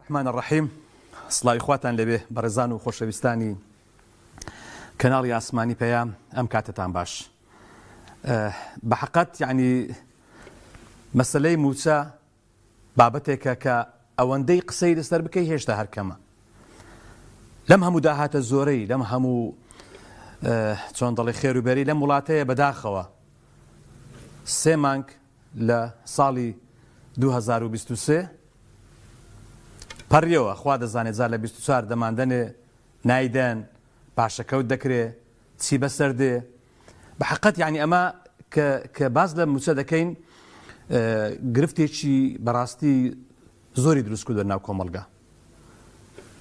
الرحمن الرحيم. سڵاوی خواتان لەبێ بەڕێزان و خۆشەویستانی کەناڵی ئاسمانی پێیان ئەم کاتتان باش. بەحەقەت یعنی مەسەلەی موچە بابەتێکە کە ئەوەندەی قسەی لەسەر بکەی هێشتا هەرکەمە. لەم هەموو داهاتە زۆرەی لەم هەموو چۆن دەڵێ خێروبەری لەم وڵاتەیە بەداخەوە 3 مانگ لە ساڵی 2023 پەڕیەوە خوا دەزانێت زار لە 24 دەماندنێ نایدەن پاشەکەوت دەکرێ چی بەسەر دێ. بەحەقەت یعنی ئەمە کە باز لە موچە دەکەین گرفتێکی بەڕاستی زۆری دروست کردووە ناو کۆمەڵگا.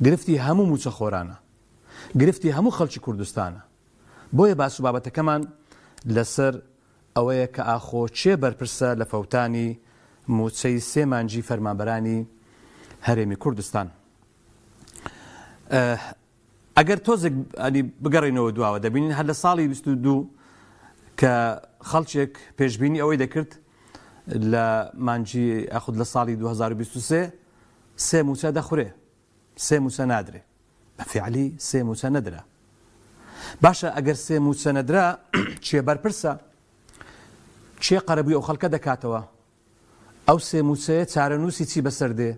گرفتی هەموو موچە خۆرانە، گرفتی هەموو خەڵکی کوردستانە. بۆیە باس و بابەتەکەمان لەسەر ئەوەیە کە ئاخۆ چێ بەرپرسە لە فەوتانی موچەی 3 مانگی فەرمانبەرانی هەرێمی کوردستان. ئەگەر تۆزێک بگەڕێنەوە دواوە دەبینین هەر لە ساڵی 22 کە خەڵکێک پێشبینی ئەوەی دەکرد لە مانگی ئەخود لە ساڵی 2023 3 موچە دەخورێ، 3 موچە نادرێ. بەفیعلی 3 موچە نەدرا. باشە ئەگەر 3 موچە نەدرا چێ بەرپرسە؟ چێ قەرەبووی ئەو خەڵکە دەکاتەوە؟ ئەو 3 موچەیە چارەنووسی چی بەسەر دێ؟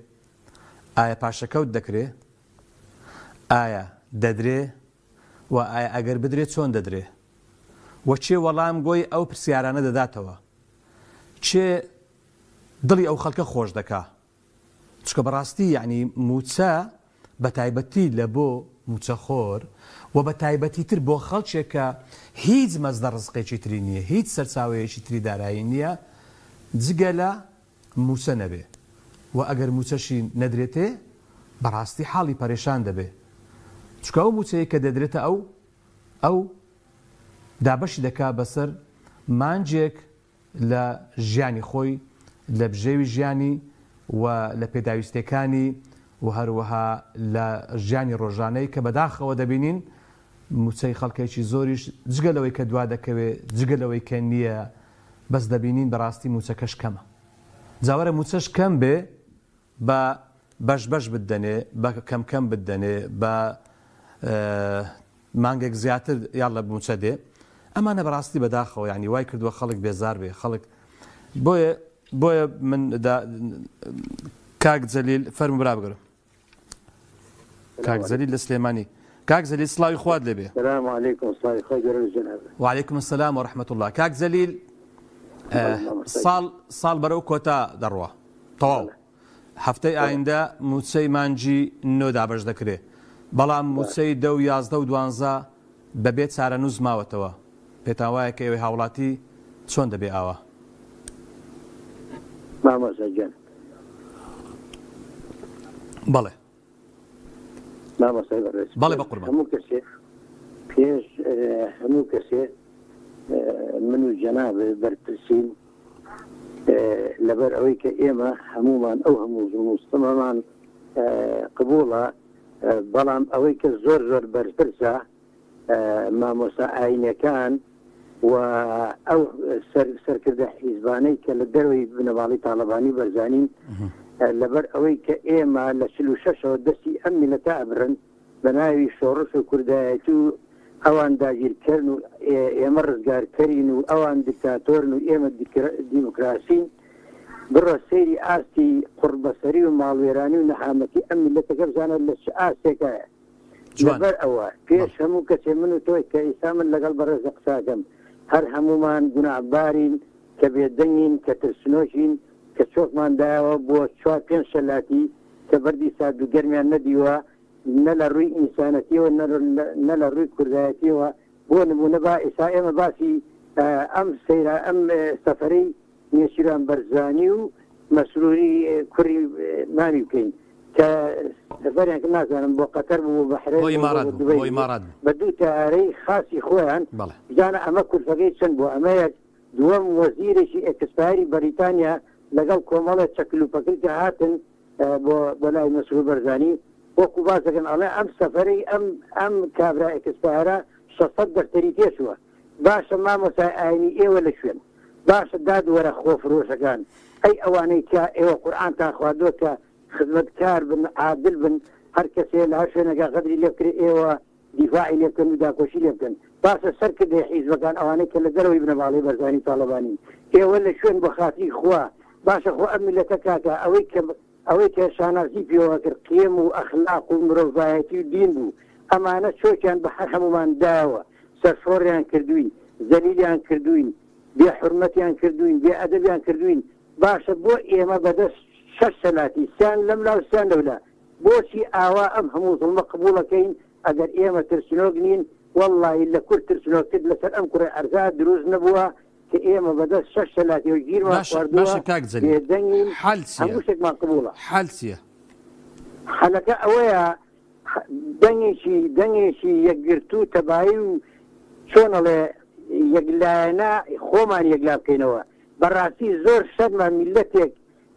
ئایا پاشەکەوت دەکرێ؟ ئایا دەدرێ؟ و ئایا ئەگەر بدرێت چۆن دەدرێ؟ و چێ وەڵام گۆی ئەو پرسیارانە دەداتەوە؟ چێ دڵی ئەو خەڵکە خۆش دەکا؟ چکە بەڕاستی یعنی موچە بە تایبەتی لە بۆ موچەخۆر و بە تایبەتی تر بۆ خەڵکێکە هیچ مەزدە ڕزقێکی تری نییە، هیچ سەرچاوەیەکی تری دارایی نییە جگە لە موچە نەبێ. و ئەگەر موچەشی نەدرێتێ بەڕاستی حاڵی پەرێشان دەبێ. چکە ئەو موچەیە کە دەدرێتە ئەو دابەشی دەکا بەسەر مانجێک لە ژیانی خۆی، لە بژێوی ژیانی و لە پێداویستەکانی و هەروەها لە ژیانی ڕۆژانەی کە بەداخەوە دەبینین موچەی خەڵکێکی زۆریش جگەلەوەی کە دوا دەکەوێت جگەلەوەی کە نییە بەس دەبینین بەڕاستی موچەکەش کەمە. جاوەرە موچەش کەم بێ بە بەش بدەنێ، بە کەم بدەنێ، بە مانگێک زیاتر یاڵ لە موچە دێ. ئەمانە بەڕاستی بەداخەوە یعنی وای کردووە خەڵک بێزار بێ. خەڵک بۆیە من کاک جەلیل فەرمو برا بگرم. کاک جەلیل لە سلێمانی. کاک جەلیل سڵاوی خوات لێبێ. السلام علیکم. سڵاوی خۆی گەورە جەناب. وعلیکم السلام ورحمة الله. کاک جەلیل ساڵ بەرەو کۆتا دەڕوە تەواو. هەفتەی ئایندە موچەی مانگی 9 دابەش دەکرێ، بەڵام موچەی 10 و 11 و 12 بەبێت چارەنووس ماوەتەوە. پێتان وایە کە ئێوەی هاوڵاتی چۆن دەبێ ئاوا؟ مامۆستا گیان بەڵێ مامۆستا بەڕێز بەڵێ بە قوربان. هەموو کەسێ پێش هەموو کەسێ من و جەناب بەرپرسین لەبەر ئەوەی کە ئێمە هەمومان ئەو هەموو مستەمەمان قبوڵە، بەڵام ئەوەی کە زۆر بەرپرسە مامۆستا ئاینەکان و ئەو سەرکردە حیزبانەی کە لە دەروی بنەماڵی تاالبانی بەرزانین لەبەر ئەوەی کە ئێمە لە 46ەوە دەستی ئەم میلەتە ئەبرن بە ناوی شۆڕش و کوردایەتی و ئەوان داگیرکردن و ئێمە ڕزگارکەرین و ئەوان دیکتاتۆرن و ئێمە دیموکراسین. بڕە سەیری ئاستی قوربەسەری و ماڵوێرانی و نەحامەتی ئەم میلەتەکە بزانە لە چ ئاستێکایە. لەبەر ئەوە پێش هەموو کەسێ من و تۆی کە ئیسا من لەگەڵ بەڕێز قساکەم هەر هەمومان گوناحبارین کە بێدەنگین کە ترسنۆشین کە چۆکماندایەوە بۆ 4-5 شەلاتی کە بەردی سارد و گەرمیان نەدیوە، نە لە ڕووی ئینسانەتیەوە نە لە ڕووی کوردایەتیەوە. بۆ نمونە با ئێستا ئێمە باسی ئەم سەیرە ئەم سەفەرەی نێچیران بەرزانی و مەسروری کوڕی مامی بکەین کە سەفەریان کە نازانم بۆ قەتەر بوو بەحرین بە 2 تارەی خاصی خۆیان. جانە ئەمە کورفەکەی چەند بۆ ئەمەیەک دووەم وەزیرێکی ئێکسپایری بەریتانیا لەگەڵ کۆمەڵە چەکلوپەکەی کە هاتن بۆ لای مەسرور بەرزانی وەکو باسەکەن ئەڵێ ئەم سەفەرەی ئەم کابرا ئێکسپایرە 600 دەفتەری پێشوە. باشە مامۆستای ئاینی ئێوە لە شوێن باشە دادوەرە خۆفرۆشەکان ئەی ئەوانەی کە ئێوە قورئان تا خواردووە کە خزمەتکار بن عادل بن هەر کەسێ لە هەر شوێنەکە قەدری لێ بکرێ ئێوە دیفاعی لێ بکەن و داکۆشی لێ بکەن باشە سەرکردێ حیزبەکان ئەوانەی کە لە دەرەوەی بنەماڵی بەرزانی تاڵەبانی ئێوە لە شوێن بە خاتی خوا باشە خۆ ئەم میلەتە کاکە ئەوەی کە شانازی پێوە کرد قیم و ئەخلاق و مرۆڤایەتی و دین بوو ئەمانە چۆکیان بە هەر هەمومان داوە سەرشۆڕیان کردوین زەلیلیان کردوین بێ حرمەتیان کردوین بێ ئەدەبیان کردوین باشە بۆ ئێمە بەدەست شەش سەلاتی سیان لەم لاو سیان لەولا بۆچی ئاوا ئەم هەموو زڵمە قبوڵەکەین ئەگەر ئێمە ترسنۆک نین وەڵڵی لە کورد ترسنۆک کرد لەسەر ئەم کوڕی ئەرزا دروست نەبووە کە ئێمە بەدەست شەش سەلاتی و گیرمان خواردووە بێدەنگین هەموو شتێکمان قبوڵە حەل چییە؟ حەلەکە ئەوەیە دەنگێکی یەکگرتوو تەبایی و چۆنەڵێ یەکلایەنە خۆمان یەکلا بکەینەوە بەڕاستی زۆر شەرمان میلەتێک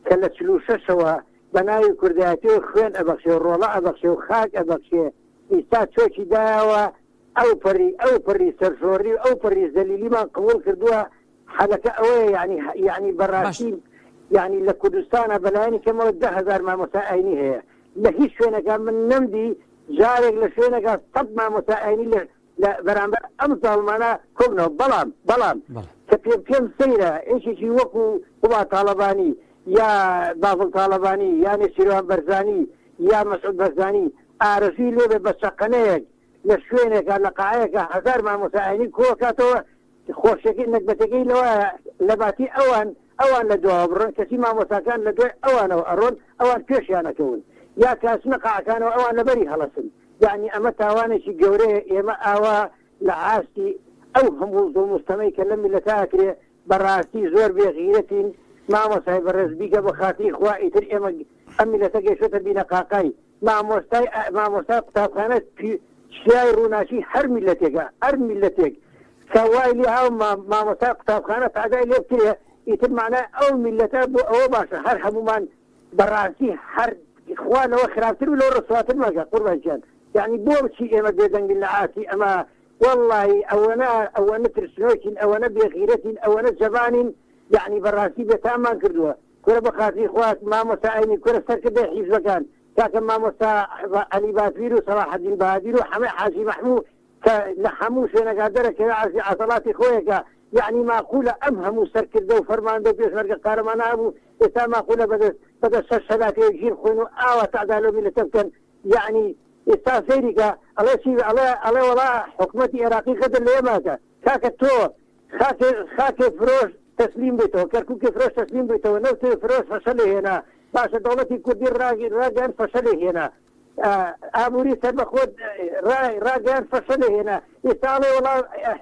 کە لە 46ەوە بە ناوی کوردایەتیەوە خوێن ئەبەخشێ و ڕۆڵە ئەبەخشێ و خاک ئەبەخشێ ئیستا چۆکی دایەوە ئەو پەڕی سەرشۆڕی و ئەو پەڕی زەلیلیمان قبول کردووە حەلەکە ئەوەیە یعنی بەڕاستی یعنی لە کوردستانە بەلایانی کەمەوە 10,000 مامۆستا ئاینی هەیە لە هیچ شوێنەکە من نەمدی جارێک لە شوێنەکە 100 مامۆستا ئاینی لە بەرامبەر ئەم زاڵمانە کۆبنەوە بەڵام کە پێم سەیرە ئێشێکی وەکو قوبا تاڵەبانی یا بافڵ تاڵەبانی یا نێچیروان بەرزانی یا مەسعود بەرزانی ئارەزوی لێبێ بە چەقەنەیەک لە شوێنێکە لە قاعەیەکە 1000 مامۆستا ئاینی کۆکاتەوە خۆشەکەی نەکبەتەکەی لەوە لەباتی ئەوان لە دواوە بڕۆن کەسی مامۆستاکان لە دوای ئەوانەوە ئەڕۆن ئەوان پێشیانەکەون یا کاسنە قاعەکانەوە ئەوان لەبەری هەڵەسن یعنی ئەمە تاوانێکی گەورەیە ئێمە ئاوا لە ئاستی ئەو هەموو زڵمستەمەی کە لە میلەتاکرێ بەڕاستی زۆر بێغیرەتین مامۆستای بەڕێزبیکە بە خاتری خوا ئیتر ئێمە ئەم میلەتە گەیشتە بینە قاقای مامۆستای قوتابخانە شیای ڕووناچی هەر میلەتێک کە وای لێ هاو مامۆستای قوتابخانە تادای لێ بکرێ ئیتر معنای ئەو میلەتە بۆ ئەوە باشە هەر هەمومان بەڕاستی هەر خوا لەوە خراپتر و لەوە ڕسواتر مەگە قوربانیان یعنی بۆ بچی ئێمە بێدەنگین لە ئاسی ئەمە والله ئەوەنە ترسنۆکین ئەوەنە بێغیرەتین ئەوەنە جەبانین یعنی بەڕاستی بێتامان کردووە کورە بە خاتری خوات مامۆستا ئاینی کورە سەرکردە حیزبەکان کاکە مامۆستا عەلی باسویر و سەلاحەدین بەهادیر و حەمەی حاجی مەحموود کە لە هەموو شوێنەکە دەرەکەوێ عەرزی عەزەڵاتی خۆیەکە یعنی معقولە ئەم هەموو سەرکردە و فەرماندە و پێشمەرگە قارەمان نابوو ئێستا معقولە بەدەست شەش سەلاتی گیر خوێن و ئاوا تعداد میلەتە بکەن یعنی ئێستا سەیریکە ئەڵێ وەڵا حکومەتی عێراقی قەدر لێماکە کاکە تۆ خاکێ فرۆش تەسلیم بێتەوە کەرکووکێ فرۆش تەسلیم بێتەوە نەوتێ فرۆش فەشە لێ هێنا باشە دەوڵەتی کوردی ڕاگەیان فەشە لێ هێنا ئابووری سەر بەخۆت ڕاگەیان فەشە لێ هێنا ئێستا ئەڵێ وەڵا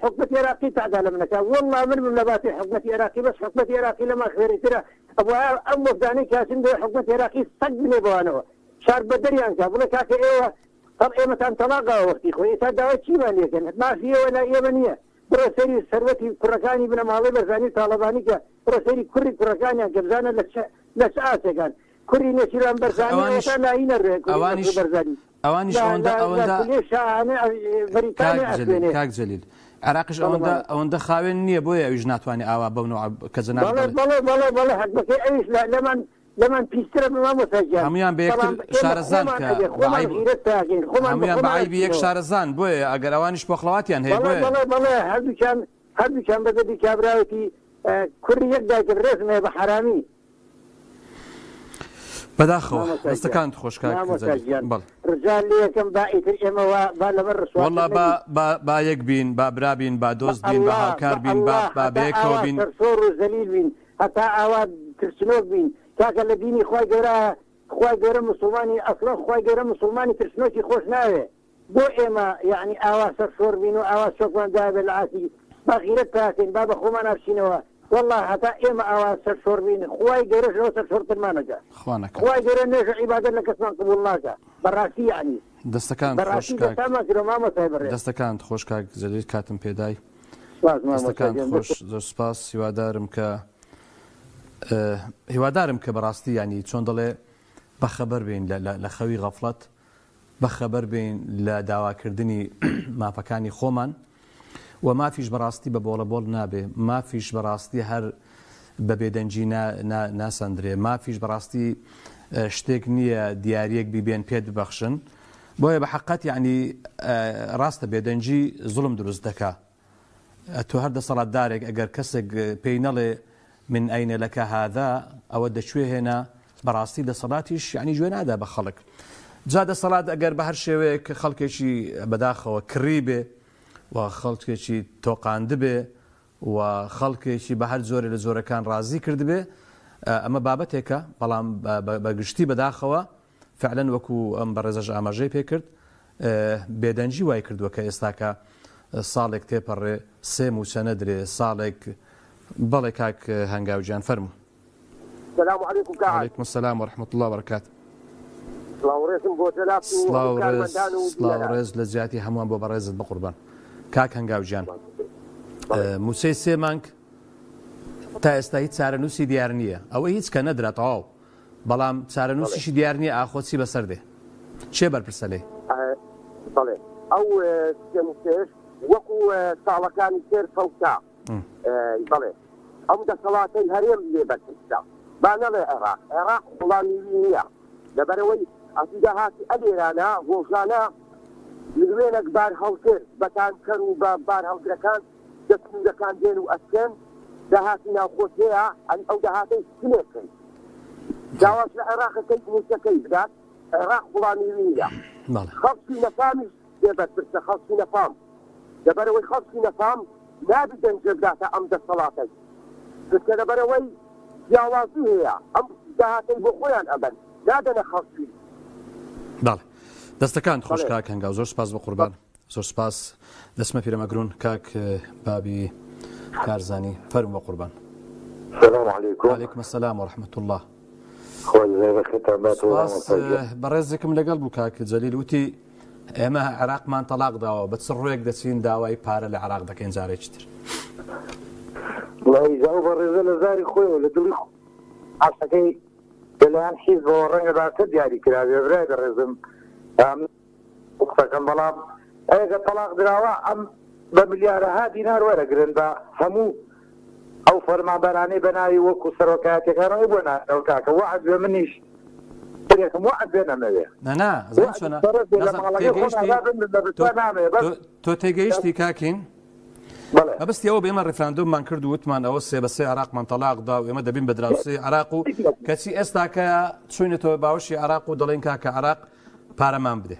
حکومەتی عێراقی تعدا لە منەکە وەڵا من لە باسی حکومەتی عێراقی بەس حکومەتی عێراقی لەما خێریترە ئەوە ئەم وەفدانەی کاسین بۆ حکومەتی عێراقی سەگ بنێ بەوانەوە شار بەدەریان کا بڵێ کاکە ئێوە ئێمەتان تەلاقەوە وەختی خۆی ئێستا داوای چیمان لێکەن مافیەوە لا ئێمە نییە بڕۆ سەری سەروەتی کوڕەکانی بنەماڵی بەرزانی تاڵەبانی کە بڕۆ سەری کوڕی کوڕەکانیان کە بزانە لە چاسێکان کوڕی نێچیروان بەرزانی ئێستا لایی نەڕوێ بەرزانی ئەوانیش کاک جەلیل عراقش ئەوەندە خاوێن نییە بۆیە ئەویش ناتوانێت ئاوا بەونەوە کە جەناب بەڵێ حەقەکەی ئەویش لەمان پیسترە مامۆستاجان هەمویان بە یەکتر شارەزان کە هەمویان بە عیبی یەک شارەزان بۆیە ئەگەر ئەوانیش پۆخڵەواتیان هەیە بەڵێ هەردووچان بەدەبی کابراوەتی کوڕی یەک دایکە ڕێزمێ بە حرامی بەداخەوە دەستەکانت خۆش ڕجال لەکەم با ئیتر ئێمەوە با لەبەر ڕسوات وەڵڵا با یەک بین با برابین با دۆست بین با هاوکار بین با بەیەکەوە بین سۆڕ و زەلیل بین هەتا ئاوا ترسنۆک بین کاکە لە دینی خی گەورە مسلمانی ئەسڵان خی گەورە مسلمانی ترسنۆکی خۆش ناوێ بۆ ئێمە یعنی ئاوا سەر شۆڕ بین و ئاوا شۆکمان دابێ لە ئاسی باغیرەت تاکەین با بە خۆمان ئەفشینەوە والله هەتا ئێمە ئاوا سەر شۆڕ بین خی گەورەشەوە سەر شۆڕترمانەکە خی گەورە نێژە عیبادەت لە کەسمان قبول ناکە بەڕاستی یعنی دەستەکانت خۆش کاک جەلیل کاتم پێدای دەستەکانت خۆش زۆر سپاس هیوادارم کە بەڕاستی ینی چۆن دەڵێ بەخەبەر بین لە خەوی غەفڵەت بەخەبەر بین لە داواکردنی مافەکانی خۆمان و مافیش بەڕاستی بە بۆڵەبۆڵ نابێ مافیش بەڕاستی هەر بە بێدەنجی ناسەندرێ مافیش بەڕاستی شتێک نییە دیارەک بیبێن پێ ببەخشن بۆیە بە حقیقت یعنی ڕاستە بێدەنجی زوڵم دروست دەکا تۆ هەر دەسەڵاتدارێک ئەگەر کەسێک پێی نەڵێ من ئەینە لەکە هذا ئەوە دەچوێ هێنا بەڕاستی دەسەڵاتیش یعنی گوێ نادا بە خەڵک جا دەسەڵات ئەگەر بە هەر شێوەیەک خەڵکێکی بەداخەوە کڕی بێ و خەڵکێکی تۆقاند بێ و خەڵکێکی بە هەر جۆرە لە جۆرەکان ڕازی کرد بێ ئەمە بابەتێکە بەڵام بەگشتی بەداخەوە فعلەن وەکو ئەم بەڕێزەش ئاماژەی پێ کرد بێدەنجی وای کردووە کە ئێستاکە ساڵێک تێپەڕێ سێ موچەنە درێ ساڵێک بەڵێ کاک هەنگاوجیان فەرموو. السلام عليكم كاع. وعليكم السلام ورحمة الله وبركاته. سلااو ڕێز لە زیاتی هەمووان بۆ بەڕێزت بە قوربان. کاک هەنگاوجیان موسەی سێ مانگ تا ئێستا هیچ چارەنووسی دیار نییە ئەوە هیچ کە نەدراتەواو بەڵام چارەنووسیشی دیار نییە ئاخۆچی بەسەر دێ چێ بەرپرسە لێ بەڵێ ئەو سێش وەکو ساڵەکانی سێر فەوتا بڵێ ئەم دەسەڵاتەی هەرێم لێ بەرپرسە با نەڵێ عێراق وڵامیوی نییە لەبەرەوەی ئەسیدا هاتی ئەلێرانە ڕۆژانە ملوێنێک بار هەوتر بەتانکەر و بە بار هەوترەکان دەستورەکان دێن و ئەسکێن داهاتی ناوخۆتەیە ئەو داهاتەی سنێکەی داواش لە عێراقەکەی موسەکەی بدات عێراق وڵامیوی نییە خەڵکی نەفامیش دێ بەرپرسە خەڵکی نەفام لەبەرەوەی خەڵکی نەفام نابی دەنجە بداتە ئەم دەسەڵاتەی کە لەبەرەوەی جیاوازی هەیە ئەم داهاتەی بۆ خۆیان ئەبەن نادەنە خەڵکی. بەڵێ دەستەکان خۆش کاک هەنگاو زۆر سپاس بە قوربان زۆر سپاس دەسمە پیرەمەگرون کاک بابی کارزانی فەرموو بە قوربان. السلام عليكم. وعليكم السلام ورحمة الله. بەڕێزێکم لەگەڵ بوو کاک جەلیل وتی ئێمە عێراقمان تەلاق داوە بە چ ڕوویەک دەچین داوای پارە لە عێراق دەکەین جارێکی تر. وڵی جاو بەڕێزە لە زاری خۆیەوە لە دڵی ئاسەکەی لەلایەن حیزبەوە ڕەنگەداتە دیاری کراوێ برای دەڕێزم قسەکەم بەڵام ئەگە تەلاق دراوە ئەم بە ملیارەها دینار وەرەگرن بە هەموو ئەو فەرمانبەرانەی بەناوی وەکو سەرۆکایەتەکانەوەی بۆ ناو کاکە وعد بێ منیش ترێکم وعد بێ نەمەوێ تۆ تێگەیشتی کاکین ئەبستی ئەوە بێمە ڕێفراندۆممان کرد و وتمان ئەوە سێ بە سێ عێراقمان تەلاقدا و ئێمە دەبین بە دراوسێ عێراق و کەچی ئێستاکە چوینێتەوە باوەشی عێراق و دەڵێن کاکە عێراق پارەمان بدێ.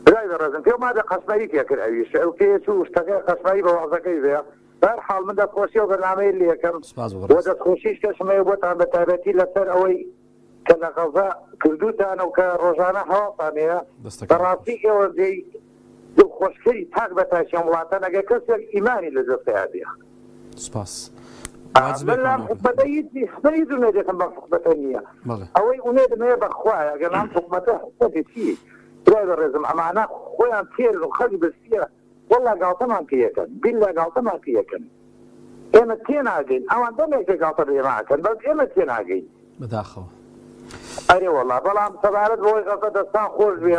برای بەڕێزم پێ مادە قەسمەری تێکرد ئەویش ئەو پێچ و شتەکە قەسمەری بە وەزەکەی بێ هەرحاڵ من دەستخۆشی و بەرنامەی لێ یەکەم بۆ دەستخۆشیش کەسمەیە بۆتان بە تایبەتی لەسەر ئەوەی کە لە غەزا کردوتانە و کە ڕۆژانە هەواڵتانەیە بەڕاستی ئێوە دەی دڵخۆشکەری تاک بە تاشیان وڵاتە نەگە کەسێک ئیمانی لە دەستەیە بێ. سپاس. حکومەتەی دوێ دەکەم بە حکومەتە نییە ئەوەی ئونێ دەمەوێت بەخوایە گەڵ ئەم حکومەتە حکومەتی چی برای بەڕێزم ئەمانە خۆیان تێر و خەڵکی بەستیە وەڵا گاڵتەمان پێ یەکەن بیللا گاڵتەمان پێ یەکەن ئێمە تێ ناگەین ئەوان دەمێکە گاڵتە بێماکەن بەس ئێمە تێ ناگەین بەداخەوە ئەرێ وەڵا بەڵام سەبارەت بۆی غەزە دەستان خۆش بێ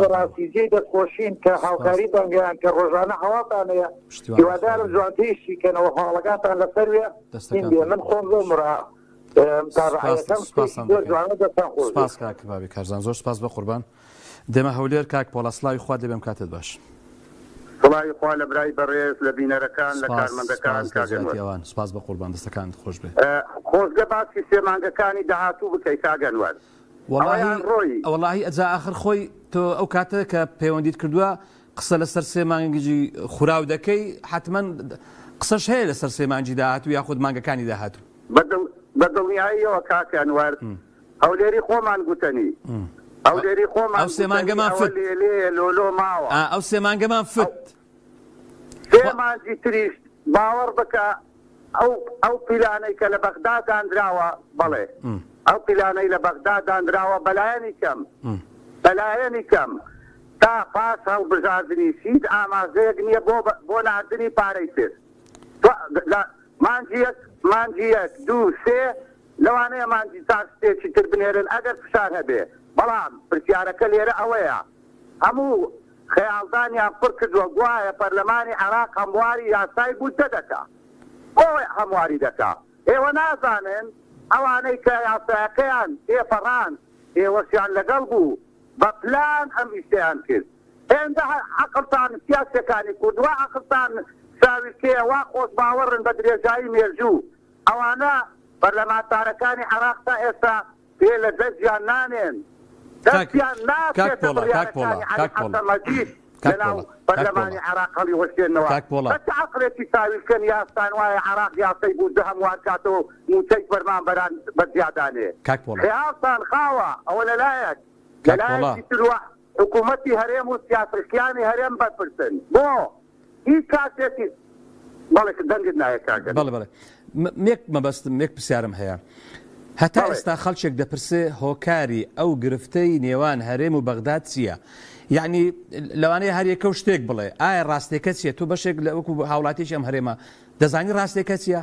بەڕاستی جێی دەستخۆشین کە هاوکاریتان گەیان کە ڕۆژانە هەواڵتانەیە هیوادارم جوانتەیشی کەنەوە هەواڵەکانتان لەسەر وێ بێ من خۆم زۆر مرا سپاس کاک بابی کارزان زۆر سپاس بە قوربان دێمە هەولێر کاک پۆڵەسلاوی خوا دەبێم کاتت باش. سڵاوی خوا لە برای بەڕێز لە بینەرەکان لە کارمەندەکان کاگەنوەر سپاس بە قوربان دەستەکانت خۆش بێ. خۆزگە باسی سێمانگەکانی داهاتوو بکەی کاگەنوەر. وەڵاهی ئەجا ئاخر خۆی تۆ ئەو کاتە کە پەیوەندیت کردووە قسە لەسەر سێ مانگی خوراو دەکەی حتمما قسەش هەیە لەسەر سێ مانگی داهاتوو یاخود مانگەکانی داهاتوو بە دڵنیاییەوە کاکەنوەر هەولێری خۆمان گوتنی هەولێری خۆمان ئەو سێ مانگەمان فت لۆلۆ ماوە ئەو سێ مانگەمان فت سێ مانگی تریش باوەڕ بکە ئەو پیلانەی کە لە بەغدا دانراوە بەڵێ ئەو پیلانەی لە بەغدا دانراوە بەلایەنی کەم تا پاس هەڵبژاردنی هیچ ئاماژەیەک نییە بۆ ناردنی پارەی تر مانجی یەک دوو سێ لەوانەیە مانجی تا شتێکی تر بنێرن ئەگەر فشار هەبێ بەڵام پرسیارەکە لێرە ئەوەیە هەموو خەیاڵدانیان پڕ کردووە گوایە پەرلەمانی عێراق هەمواری یاسای بوتە دەکا بۆ هەمواری دەکا ئێوە نازانن ئەوانەی کە یاساکەیان تێپەڕان ئێوەشیان لەگەڵ بوو بە پلان ئەم ئیشتیان کرد هێندە عەقڵتان سیاسەکانی کوردوە عەقڵتان ساویکەیە وا خۆش باوەڕن بە درێژایی مێژوو ئەوانە بەرلەمانتارەکانی عێراق تا ئێستا پێ لە دەستیان نانێن دەستیان ناکرێتە بڕیارەکانی عەلی حەسەن مەجید لەناو بەرلەمانی عێراق هەڵی وەشێنەوە بەچ عەقڵێکی ساویکەن یاستان وایە عێراق یاسەی بوو دە هەموار کاتەوە موچەی فەرمانبەران بەزیادانێ خەیاڵتان خاوە ئەوە لەلایەک لەلایەکی تروە حکوومەتی هەرێم و سیاسەکانی هەرێم بەرپرسن بۆ هیچ کاتێکی بەڵێ دەنگت نایە کاگەن بەڵێ بەڵێ مێک مەبەستم مێک پرسیارم هەیە هەتا ئێستا خەڵکێک دەپرسێ هۆکاری ئەو گرفتەی نێوان هەرێم و بەغداد چییە؟ یعنی لەوانەیە هەر یەکە و شتێک بڵێ ئایا ڕاستێکە چییە؟ تۆ بەشێک لە وەکو هاوڵاتیش ئەم هەرێمە دەزانی ڕاستێکە چییە؟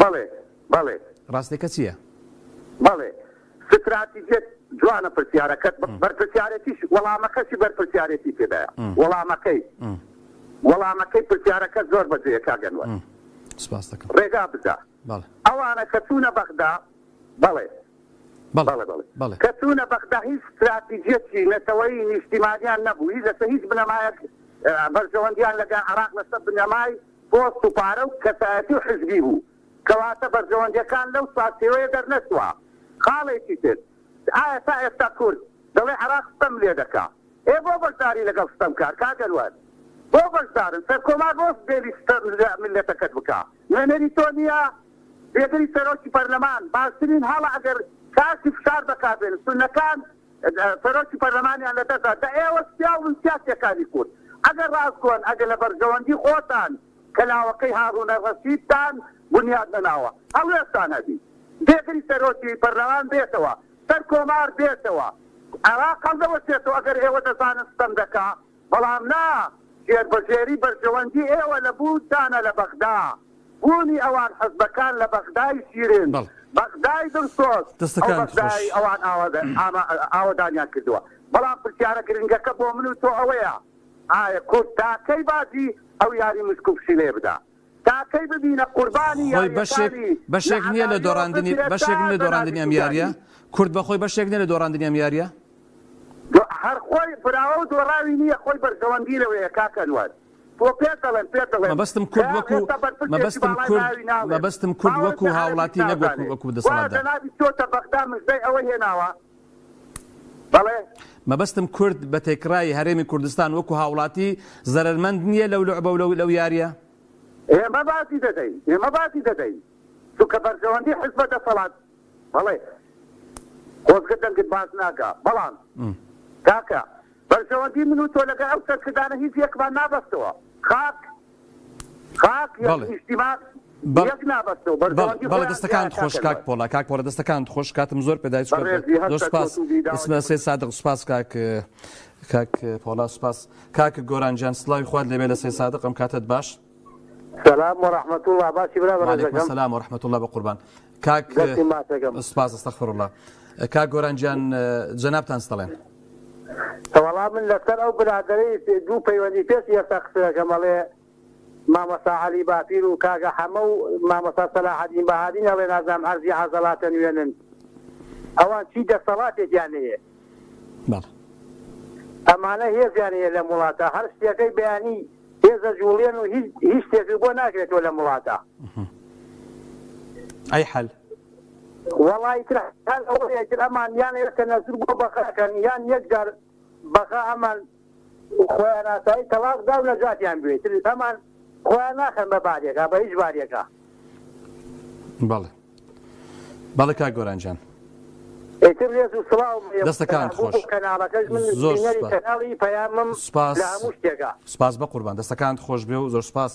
بەڵێ بەڵێ ڕاستێکە چییە؟ بەڵێ ستراتیجێت جوانە پرسیارەکەت بەرپرسیارەتیش وەڵامەکەشی بەرپرسیارەتی پێدایە وەڵامەکەی پرسیارەکە زۆر بەجێیە کاگەنوەر سپاس دەکەم ڕێگا بدە ئەوانە کە چوونە بەغدا بەڵێ کە چوونە بەغدا هیچ استراتیجێکی نەتەوەی نیشتیمانیان نەبوو هیچ لەسەر هیچ بنەمایەک بەرژەوەندیان لەگەڵ عێراق لەسەر بنەمای پۆست و پارە و کەسایەتی و حزبی بوو کەواتە بەرژەوەندیەکان لەو ساسیەوەیە دەرنەچووە خاڵێکی تر ئایا تا ئێستا کورد دەڵێ عێراق ستەم لێ دەکا بۆ بەشداری لەگەڵ ستەم کار کاگەنوەر بۆ بەشدارن سەرکۆمار بۆ دێری ستەم ملەتەکەت بکە نوێنەری تۆ نییە بێگەری سەرۆکی پەرلەمان باشترین هەڵە ئەگەر کاسی فشار بەکاربێن سونەکان سەرۆکی پەرلەمانیان لەدەستا دە ئێوە سیاون سیاسیەکانی کورد ئەگەر ڕاستکۆن ئەگەر لە بەرژەوەندی خۆتان کەلاوەکەی هاڕونە ڕەشیدتان بنیاد نەناوە هەڵوێستان هەبی بێگەری سەرۆکی پەرلەمان بێتەوە سەرکۆمار بێتەوە عێراق هەڵدەوەچێتەوە ئەگەر ئێوە دەزانن ستەم دەکا بەڵام نا شێربەژێری بەرژەوەندی ئێوە لە بوونتانە لە بەغدا بوونی ئەوان حەزبەکان لە بەغدای شیرین بەغدای دڵسۆز بەغدای ئەوان ئاوەدانیان کردووە بەڵام پرسیارە گرنگەکە بۆ من و تۆ ئەوەیە ئایا کورد تاکەی بازی ئەو یاری مشکوفشی لێ بدە تاکەی ببینە قوربانی بەشێک نییە لە دۆڕاندنی ئەم یاریە کورد بەخۆی بەشێک نییە لە دۆڕاندنی ئەم یاریە هەر خۆی براوە و دۆڕاوی نییە خۆی بەرژەوەندی لەوەیە کاکەنوەر بۆ پێدەڵێن مەبەستم کورد وەکو هاوڵاتی نەک وەکو دەسەڵاتدار تۆتە بەغدا مژدەی ئەوە هێناوە بەڵێ مەبەستم کورد بە تێکرای هەرێمی کوردستان وەکو هاوڵاتی زەرمەند نییە لەو لعبە و لەو یاریە ئێمە باسی دەدەین چونکە بەرژەوەندی حزبە دەسەڵات بەڵێ خۆزگە دەنگت باز ناکە بەڵام کاکە بەرژەوەندی من و تۆ لەگە ئەو سەرکردانە هیچ یەکمان نابەستەوە خاک نیشتیمان یەک نابەستەوە بەڵێ دەستەکانت خۆش کاک پۆڵا دەستەکانت خۆش کاتم زۆر پێدای سێ سادق سوپاس کاک پۆڵا سوپاس کاک گۆرانجان سڵاوی خوارد لەبێ لە سێ سادق ئەم کاتت باش سلام ورحمة الله باشي برا وعليكم السلام ورحمة الله بقربان كاك سباس استغفر الله كاك گۆرانجان جنابتان سڵێن والله من لەسەر ئەو برادەرەی دوو پەیوەندی پێش ئێستا قسەکەم ئەڵێ مامەستا عەلی باپیر و کاگە حەمە و مامەستا سەلاحەدین بەهادین ئەڵێ نازانم عەرزی عەزەڵاتە نوێنن ئەوان چی دەسەڵاتێکیان هەیە ئەمانە هێزیان هەیە لە وڵاتە هەر شتێکەی بەیانی هێزە جوڵێن و هیچ شتێکی بۆ ناکرێتەوە لە وڵاتە ئەی حەل وەڵی تر ئەوەیەتر ئەمان یان ئێستا نەزور بۆ بەخەکەن یان یەکجار بەخە ئەمان خۆیان ئاسایی تەلاق دا و نەجاتیان بێت ئەمان خۆیان ناخەن بە بارێکە بە هیچ بارێکە بەڵێ کاک گۆرانجان ئیتر رێز و سڵاو دەستەکان خۆش کەناڵەکەش من بینەری کەناڵی پەیامم لە هەموو شتێکە سپاس بە قوربان دەستەکانت خۆش بێ و زۆر سپاس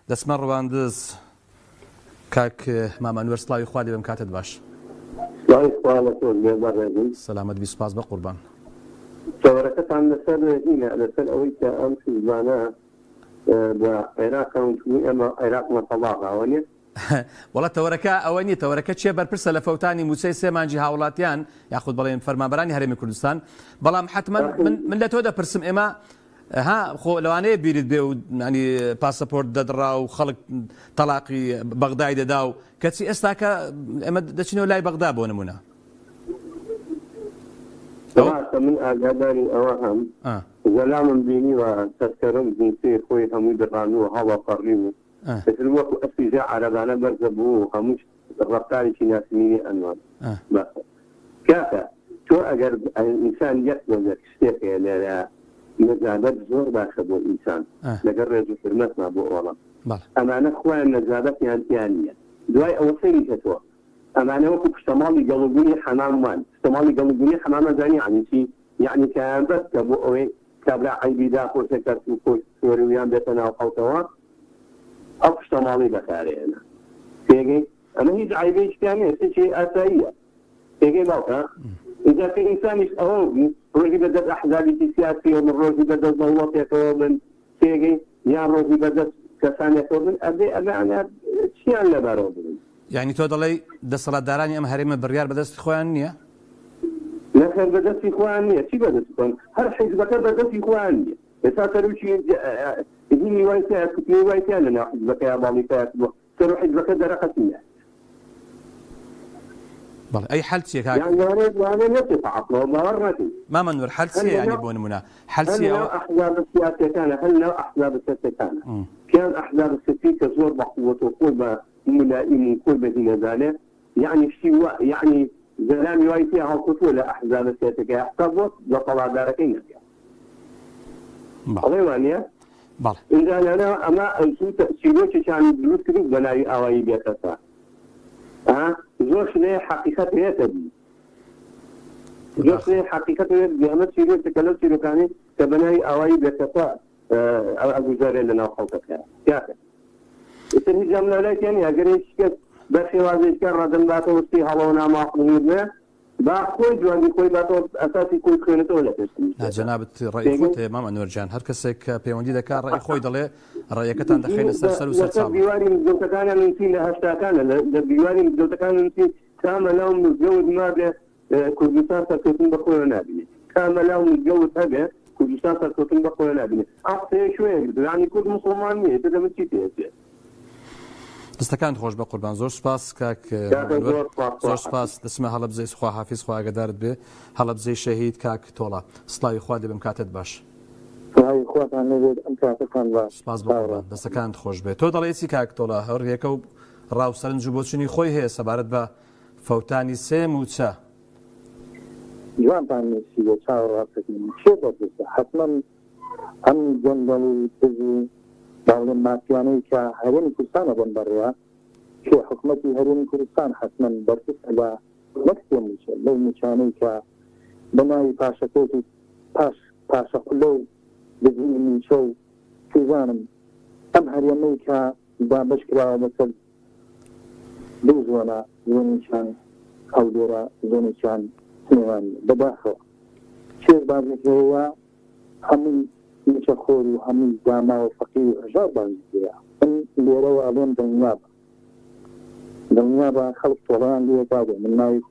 دەسمە ڕواندز کاک مامانوەر سڵاوی خوا لێ بەم کاتت باش سەلامەت بی سپاس بە قوربان چاوەڕەکەتان لەسەر ئەوەی کە ئەم زمانە بە عێراق ئەمە عێراق مەتەڵاقەوە نیە وڵات تەوەرەکە ئەوە نیە تەوەرەکە چێ بەرپرسە لە فەوتانی موچەی سێ مانجی هاوڵاتیان یاخود بەڵێن فەرمانبەرانی هەرێمی کوردستان بەڵام حتمما من لە تۆ دەپرسم ئێمە ها خۆ لەوانەیە بیرت بێ و ینی پاسەپۆرت دەدڕا و خەڵک تەلاقی بەغدای دەدا و کەچی ئێستاکە ئێمە دەچینەوە لای بەغدا بۆ نمونە. من ئاگاداری ئەوە هەم زەلامم بینی و تەسکەرم جنسی خۆی هەمووی دڕانوە هەڵا قەڕی و مثل وەکو ئەسیجا عەرەبانە بەرزە بوو و هەمووش ڕەفتارێکی ناسمینی ئەنوان کاکە تۆ ئەگەر ئینسان یەک وەزەر شتێک هەیە لێرە نەزابەت زۆر باشە بۆ ئینسان لەگەر ڕێز و حرمەتما بۆ ئۆڵە ئەمانە خۆیان نەزابەتیان تیان نییە دوای ئەوە سەیری کەتەوە ئەمانە وەکو پشتەماڵی گەڵوبوونی حەماموان پشتەماڵی گەڵوبوونی حەمامە زانی عنیسی یعنی کەیان بەستە بۆ ئەوەی کابرا عیبیدا خۆشە کەرت و خۆش سۆریویان بێتە ناو قەوتەوە ئەو پشتەماڵی بەکارێنە پێگەی ئەمە هیچ عیبێکیان نیە سێکی ئاساییە پێگەی باوکە إذا في إنسان يشتغل روحي بدأت أحزابي سياسية ومن روحي بدأت ضوات يتوابن تيجي يا روحي بدأت كسان يتوابن أبي أنا شيء لا بارودن يعني تودلي دسالة داراني أم هريمة بريار بدأت إخوانية لا خير بدأت إخوانية شي بدأت إخوان هر حزبك بدأت إخوانية يسافروا شيء هي وايتها كتني وايتها لنا حزبك يا بالي كاتب تروح حزبك درقتني أي حل سيك يعني أنا نتفع عقله مرتي ما منور حل سي يعني بونمونا حل سي هل أحزاب السياسة كان هل أحزاب السياسة كان أحزاب السياسة كزور بقوة وقوة ملائم وقوة بدين ذلك يعني شيء يعني زلام يوايتها الخطوة لأحزاب السياسة كأحزاب وطلع داركين غيوانية إذا أنا أما سيروتش كان دروس كذي بناي أواي بيتسا زۆر شنەیە حقیقەت هەیە تەبی زۆر شنەیە حقیقەت هەیە ئەمە چیرۆکەکە لەو چیرۆکانی کە بەناوی ئاوایی بێتەسا ئەگوزارێ لە ناو خەڵکەکە یاکە ئیتر هیچ جام لەلایەتیان ئەگەر هیچ کەس بەشێوازێککە ڕەدەنباتەوە وستی هەڵەوە ناماقبولنە با خۆی جوانی خۆی باتەوە ئەساسی خۆی خوێنێتەوە لە پێشتر جەنابەت ڕێی خۆت هەیە مام ئەنوەرجان هەر کەسێک کە پەیوەندی دەکات ڕێی خۆی دەڵێ ڕێیەکەتان دەخەینە سەر و سەر دیواری مزگەوتەکانیان نووسی لە هەشتاکانە لە دیواری مزگەوتەکان نووسی کامە لاو مزگەوت مابێ کوردستان سەرکەوتن بە خۆیان نابینێت کامە لاو مزگەوت هەبێ کوردستان سەرکەوتن بە خۆیان نابینێت ئەو قسەیە شوێنە ینی کورد موسڵمان نییە دەمە چی پێێت دەستەکان خۆش بە قوربان زۆر سپاس کاک زۆر سپاس دەسمە هەڵەبجەی خوا حافیز خوا ئاگادارت بێ هەڵەبجەی شەهید کاک تۆڵە سڵاوی خوا دەبم کاتت باش سپاس بە قوربان دەستەکانت خۆش بێت تۆ دەڵێتی کاک تۆڵە هەڕیەکە و ڕاوسەرنج و بۆچوونی خۆی هەیە سەبارەت بە فەوتانی سێم و چە جوانتان نووسی بۆ چاوەڕاستەکەین چێ دەبێتە حتمما ئەم جەنگەڵ و تز باڵێن مافیانەی کە هەرێمی کوردستانە بن بەڕێوە کێ حکوومەتی هەرێمی کوردستان حتمما بەرپرسە لە نەک سێ موچە لەو موچانەی کە بەناوی پاشەکەوت و پاشەقلە و بزنی موچە و سێزانم ئەم هەرێمەی کە دابەش کراوە بەسەر دوو زۆنە زۆنیشان هەولێرە زۆنیشان سنێوانی بەداخەوە چێز بازێکەوە هەمووی میچە خۆر و هەمووی داما و فەقیر و هەژار بازیکەیە من لێرەوە ئەڵێم دڵنیا بە خەڵک تۆڵەیان لێ بابێ من ناوی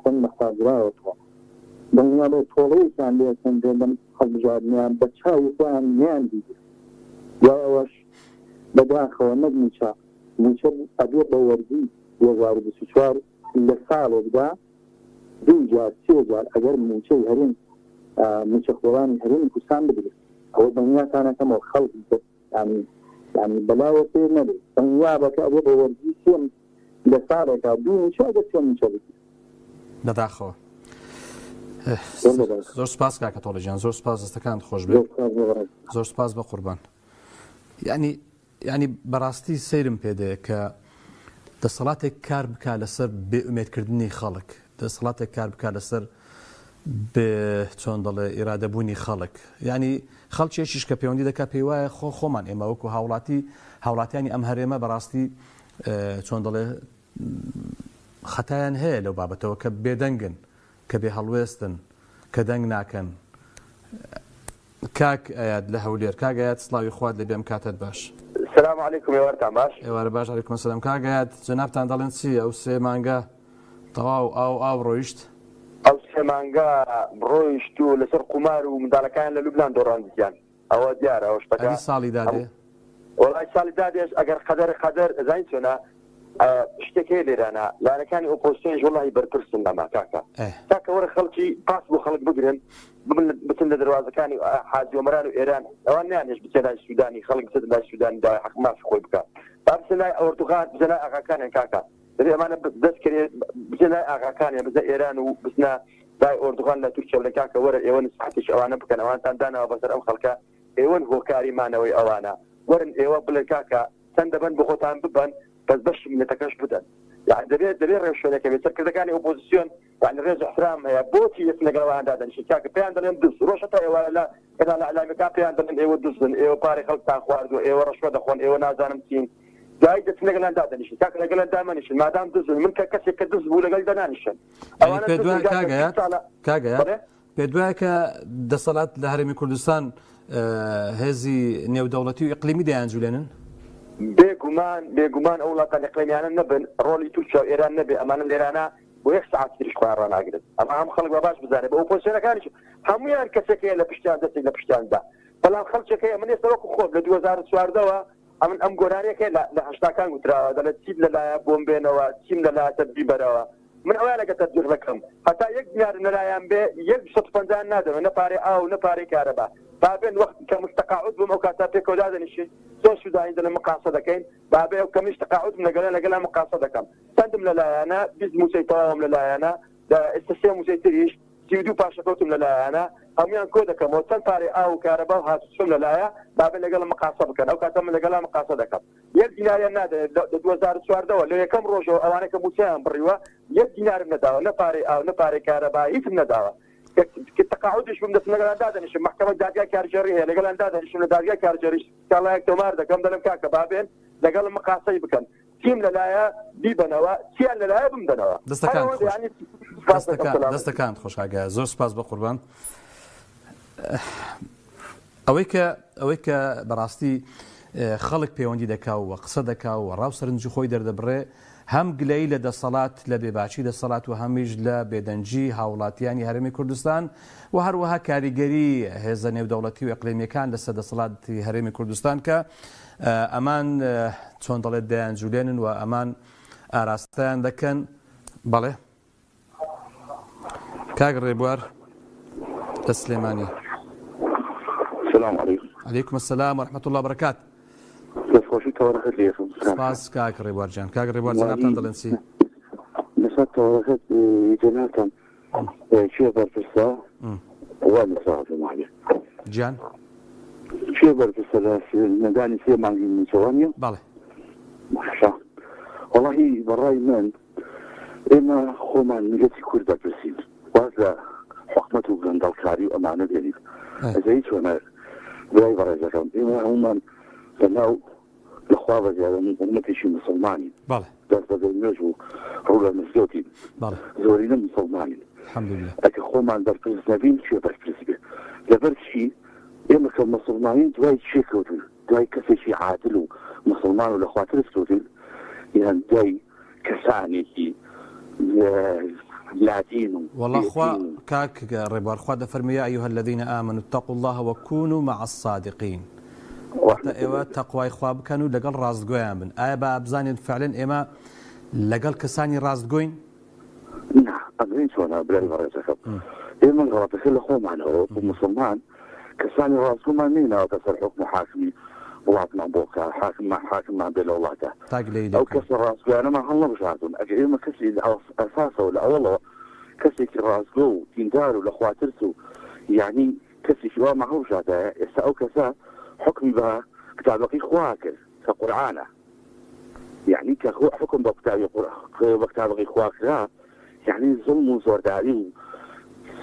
خۆم مەخوازراوەتەوە دڵنیا بە تۆڵەیەکیان لێکەن دێدەم هەڵبژاردنیان بە چاوی خۆیان نیان دیگە یا ئەوەش بەداخەوە نەک موچە ئەبێ بە وەرزی 2024 لە ساڵێکدا دوو جار سێ جار ئەگەر موچەی هەرێم موچە خۆرانی هەرێمی کوردستان بدرێت ئەوە دڵنیاتانەکەمەوە خەڵک ینی بەلاوە پێ نەبێت دڵنیا بەکە ئەوە بە وەرزی سێم لە ساڵێکدا دوو موچە ئەگەر سێ موچە بکرێت بەداخەوە زۆر سپاس کاکە تۆڵەجیان زۆر سپاس دەستەکانت خۆش بێت زۆر سپاس بە قوربان ینی بەڕاستی سەیرم پێدەیە کە دەسەڵاتێک کار بکە لەسەر بێئومێدکردنی خەڵک دەسەڵاتێک کار بکە لەسەر چۆن دەڵێ ئیرادەبوونی خەڵک ینی خەڵکێکیش کە پەیوەندی دەکات پێی وایە خۆمان ئێمە وەکو هاوڵاتیانی ئەم هەرێمە بەڕاستی چۆن دەڵێ خەتایان هەیە لەو بابەتەوە کە بێدەنگن کە بێ هەڵوێستن کە دەنگ ناکەن کاک ئەیاد لە هەولێر کاک ئەیاد سڵاوی خوات لێ بێم کاتت باش السلام عليكم ئێوارتان باش ئێوارە باش عەلەیکوم سەلام کاک ئەیاد جەنابتان دەڵێن چی ئەو سێ مانگە تەواو ئاو ڕۆیشت ئەو سێ مانگە ڕۆیشت و لەسەر قومار و منداڵەکان لە لوبنان دۆڕاندیان ئەوە دیارە ئەو شتەکە ساڵی دادێ وڵای ساڵی دادێش ئەگەر قەدەر زین چۆنە شتێکی لێرانە لارەکانی ئۆپۆزیسیۆن وڵی بەرپرسن لەما کاکە وەرە خەڵکی پاس بۆ خەڵک بگرن بچن لە دەواازەکانی حاجی ومەران و ئێران ئەوان نیانێش بچێنای سوودانی خەڵک بچێت لای سوودانی دا حق ماش خۆی بکات با بچن لای ئەوردوغان بچن لای ئاغاکانیان کاکە دەبێ ئەمانە دەست کرێت بچن لای ئاغاکانیان بچە ئێران و بچنە لای ئۆردوغان لە تورکیا لە کاکە وەرە ئێوە نسحەتیش ئەوانە بکەن ئەوانتان دانەوە بەسەر ئەم خەڵکە ئێوە هۆکاریمانەوەی ئەوانە وەرن ئێوە بڵێ کاکە چەند دەبن بۆ خۆتان ببن بەس بەش منەتەکەش بدەن يعني دەبێت ڕێوشێنەکە بێت سەرکردەکانی ئۆپۆزیسیۆن يعني ڕێز احترام هەیە بۆچی یەک لەگەڵەوەیاندا دەنیشن کاکە پێیان دەڵێن دروست ڕۆژە تا ئێوە لە کەناڵە ئەعلامەکان پێیان دەڵێن ئێوە دروستن ئێوە پارەی خەڵکتان خواردووە ئێوە ڕەشوە دەخۆن ئێوە نازانم چین دوای دەچن لەگەڵیاندا دەنیشن کاکە لەگەڵیاندا مەنیشن مادام دروستن من کە کەسێک کە دروست بوو لەگەڵ دەنانیشن کاگەیە پێ دوایە کە دەسەڵات لە هەرێمی کوردستان هێزی نێودەوڵەتی و ئیقلیمی دەیانجولێنن بێگومان ئەو وڵاتان ئیقلیمیانە نەبن ڕۆڵی تورکیا و ئێران نەبێ ئەمانە لێرانە بۆ یەک سەعات تریش خۆیان ڕناگرن ئەمە هەم خەڵک باش بزانێت بە ئۆپۆزیسیۆنەکانیش هەمویان کەسێکەیە لە پشتیان دەستی لە پشتیاندا بەڵام خەڵکێکەیە من ئێستا وەکو خۆم لە 2014ەوە ئەم گۆرانیەکەی لە هەشتاکان وتراوە دەڵێت چیم لەلایە بۆم بێنەوە چیم لەلایە تەدبیر بەرەوە من ئەوانەکە تەدبیر دەکەم هەتا یەک دیار لەلایەن بێ 150 نادەمە نەپارەی ئاو نەپارەی کارەبا بابێن وەختی کە مستەقاعد بووم ئەو کاتا پێکەوە دادەنیشین زۆر سوودانی دەڵێن مقاسە دەکەین بابێ ئەو کەمیش تەقاعد لەگەڵا مقاسە دەکەم چەندم لەلایەنە 20 موسەی تەواوم لەلایەنە ئێستا 3 موسەی تریش 32 پاشەکەوتم لەلایەنە هەمویان کۆ دەکەمەوە چەند پارەی ئاو و کارەبا و هاتوچۆم لەلایە بابێ لەگەڵ مقاسە بکەن ئەو کاتە من لەگەڵا مقاسە دەکەم یەک دیناریان نادەێت لە 2014ەوە لە یەکەم ڕۆژەوە ئەوانە کە موسیان بڕیوە یەک دینارم نەداوە نەپارەی ئاو نەپارەی کارەبا هیچم نەداوە تقاعدش بوم دەست لەگەڵان دادەنیشم محکەمە دادگای کارگەری هەیە لەگەڵان دادەنیشم لە دادگای کارگەریش کاڵایەک تۆمار دەکەم دەڵێم کاکە بابێن لەگەڵ مقاسەی بکەن چیم لەلایە بیبنەوە چیان لەلایە بمدەنەوە دەستەکان خۆشاگە زۆر سپاس بە قوربان ئەوەی کە بەڕاستی خەڵک پەیوەندی دەکا و قسە دەکا و ڕاو سەرنجی خۆی دەردەبڕێ هەم گلەی لە دەسەڵات لە بێباچی دەسەڵات و هەمیش لە بێدەنجی هاوڵاتیانی هەرێمی کوردستان و هەروەها کاریگەری هێزە نێودەوڵەتی و ئەقلیمیەکان لەسەر دەسەڵاتی هەرێمی کوردستان کە ئەمان چۆن دەڵێت دەیانجولێنن و ئەمان ئاراستەیان دەکەن بەڵێ کاک ڕێبوار لە سلێمانی السلام عليكم. عليكم السلام ورحمة الله وبركاته. خوشی تورخت لیکم. سپاس کاک ڕێبوار جان. کاک ڕێبوار جنابتان دەڵێن چی؟ لەسەر تورخت جنابتان چیە بەرپرسە؟ وا لەسەر ماڵێ. جان. چیە بەرپرسە لە نەدانی سێ مانگی نووسەوانیە؟ بەڵێ. ماشا. وەڵاهی بەڕای من ئێمە خۆمان میلەتی کورد دەپرسین. واز لە حکومەت و گەندەڵکاری و ئەمانە دێنین. ئەزەی چۆنە برای بەڕێزەکەم ئێمە هەمومان لەناو لەخوا بەزیادە ئومەتێکی مسلمانین دەست بە نوێژ و ڕوو لە مزگەوتین زۆرینە مسلمانین ئەگە خۆمان بەرپرس نەبین چێ بەرپرس بێ لەبەر چی ئێمە کە مسلمانین دوای چێ کەوتن دوای کەسێکی عادل و مسلمان و لەخوا ترس کەوتن یان دوای کەسانێکی لا دين والله خوا كاك ريبوار خوا دفرمي يا أيها الذين آمنوا اتقوا الله وكونوا مع الصادقين وقتا تقوى إخوا بكانوا لقل رازقوين بن آية بابزاني فعلا إما لقل كساني رازقوين نعم أدرين شونا بلا رازقوين إما غلط خير أخوة معنا ومسلمان كساني رازقوين مانينا وكسر حكم حاكمي وعطنا بوكا حاكم مع بلا الله ده أو كسر رازقوين أنا ما هلا بشعتون أجي إما كسي أساسه ولا أوله كسي رازقو تندارو لأخواترسو يعني كسي شوا ما هو شاته أو كسا حكم بها كتابقي خواكر كقرآن يعني كحكم بكتابقي خواكر يعني ظلم وزورداري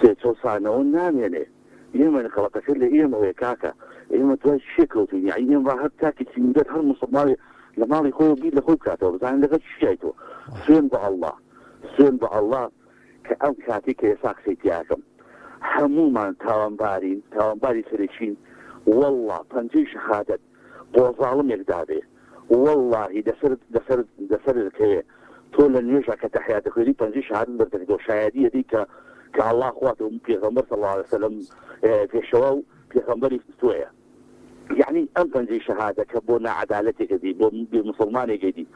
سيتو صانعون نامينه يما نقلتك اللي يما ويكاكا يما تواجه شكوتي يعني يما راحت تاكي تيمدات هالمصمالي لما لي خوي بيد لخوي كاتو بس عندك شيء سين بع الله كأم كاتي كيساك سيتياكم هموما تاوانباري سريشين والله بنجي شهادة بوظالم يقدابي والله دسر الكي طول النيوشا كتحياتك ودي بنجي شهادة بردك دو شهادية دي كالله اخواته في غمر صلى الله عليه وسلم في الشواو في غمري سوية يعني أم بنجي شهادة كبونا عدالتك دي بمسلمانك دي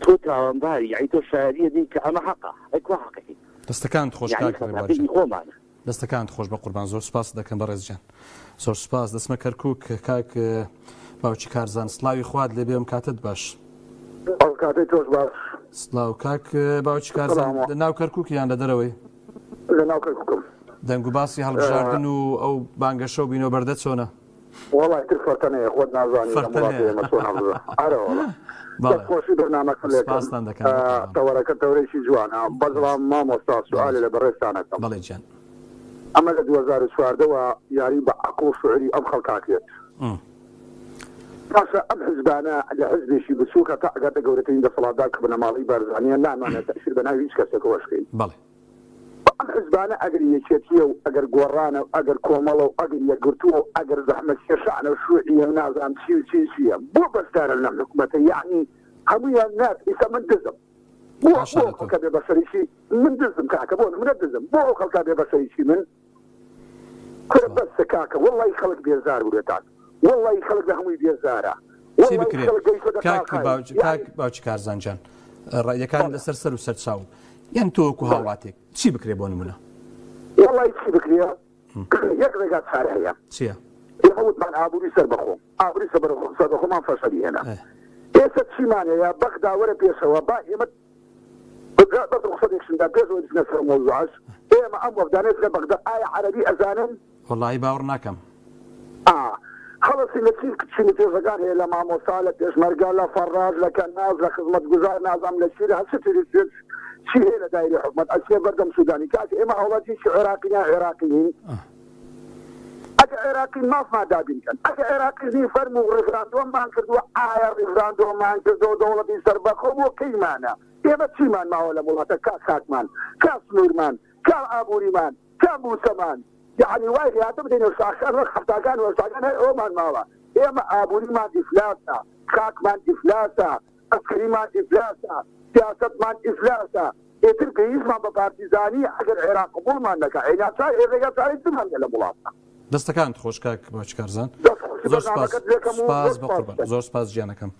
تو تاوانباري يعني تو الشهادية دي كأما حقا أكوا حقي دەستەکانت خۆش يعني خۆمانە دەستەکانت خۆش بە قوربان زۆر سپاس دەکەم بەڕێزجان زۆر سپاس دەسمە کەرکووک کاک باوکی کارزان سڵاوی خوارد لێ بێم کاتت باش کاتێک تۆش باش سڵاو کاک باوکی کارزان ناو کەرکووک یان لە دەرەوەی لە ناو کەرکووکم دەنگ و باسی هەڵبژاردن و ئەو بانگەشە و بینەوە بەردە چۆنە وڵای تر فەرتەنەیە خۆت نازانی خۆشی بەرنامەکە سپاسان دەکەم تەوەرەکە تەورێکی جوانە بەزڵام مامۆستا سوالێ لە بەڕێستانەکەم بەڵێ گیان ئەمە لە 2014ەوە یاری بە عەقڵ و شوعری ئەم خەڵکاکرێت پاشە ئەم حزبانە لە حزبێکی بچووکە تا ئەگەر گەورەترین دەسەڵاتدار کە بنەماڵی بارزانیە نامانێت تەشیر بەناوی هیچ کەسێکەوە شکەین بەڵێ ئەم حزبانە ئەگەر یەکێتیە و ئەگەر گۆڕانە و ئەگەر کۆمەڵە و ئەگەر یەکگرتووە و ئەگەر زەحمەت کێشانە و شوعیە نازانم چی و چیە بۆ بەشدارە لەم حکومەتە یعنی هەموویان نات ئیسا من دزم بۆ خەڵکە بێ بەسەریشی من دزم کاکە بۆ منە دزم بۆ ئەو خەڵکا بێ بەسەریشی من کورە بەسە کاکە وەڵڵی خەڵک بێزار بوورێتان وەڵڵی خەڵک لە هەمووی بێزارە چی بکرێت کاک باوکی کارزانجان ڕایەکان لەسەر سەر و سەرچاو یان تۆکو هاوڵاتێک چی بکرێ بۆ نمونە وەڵڵی چی بکرێ یەک ڕێگا چارە هەیە چییە هەوتمان ئابووری سەر بەخۆم ئابووری سەر بەخۆمان فەشەری هێنا ئێستا چیمانەیە بەغدا وەرە پێشەوە با ئێمە بەڕخسەدێکشندا پێشەوە دچنە سەر مۆزوعش ئێمە ئەم وەفدانێت لە بەغدا ئایا عەرەبی ئەزانن وەڵڵاهی باوەڕ ناکەم خەڵەسی لە چی پێشەکان هەیە لە مامۆستا لە پێشمەرگا لە فەڕاز لە کەناز لە خزمەتگوزار نازام لە شیر هەر چی هەیە لە دایری حکومەت ئەچێ بەردەم سوودانی کاکە ئێمە هەوڵەتێکی عێراقییان عێراقیین ئەگە عێراقین مافمان دابینکەن ئەگە عێراقیزی فەرمو ڕێفراندۆممان کردووە ئایا ڕێفراندۆمان کردەوە دەوڵەتی سەربەخۆ بۆ کەیمانە ئێمە چیمان ماوە لە وڵاتە کا خاکمان کا سنوورمان کا ئابووریمان کا بوسەمان یعنی وای هاتە بدەینە ساخان وەک هەفتاکان وەرساکان هەیە ئەومان ماوە ئێمە ئابووریمان ئیفلاسە خاکمان ئیفلاسە ئەسکەریمان ئیفلاسە سیاستمان ئیفلاسە ئێتر پێویستمان بە پارتیزانی ئەگەر عێراق قبوڵمان نەکا ئێناچار ڕێگا چارەی ترمان لە وڵاتە دەستەکانت خۆش کاک باوکی کارزان زۆر سپاس بە قوربان زۆر سپاس گیانەکەم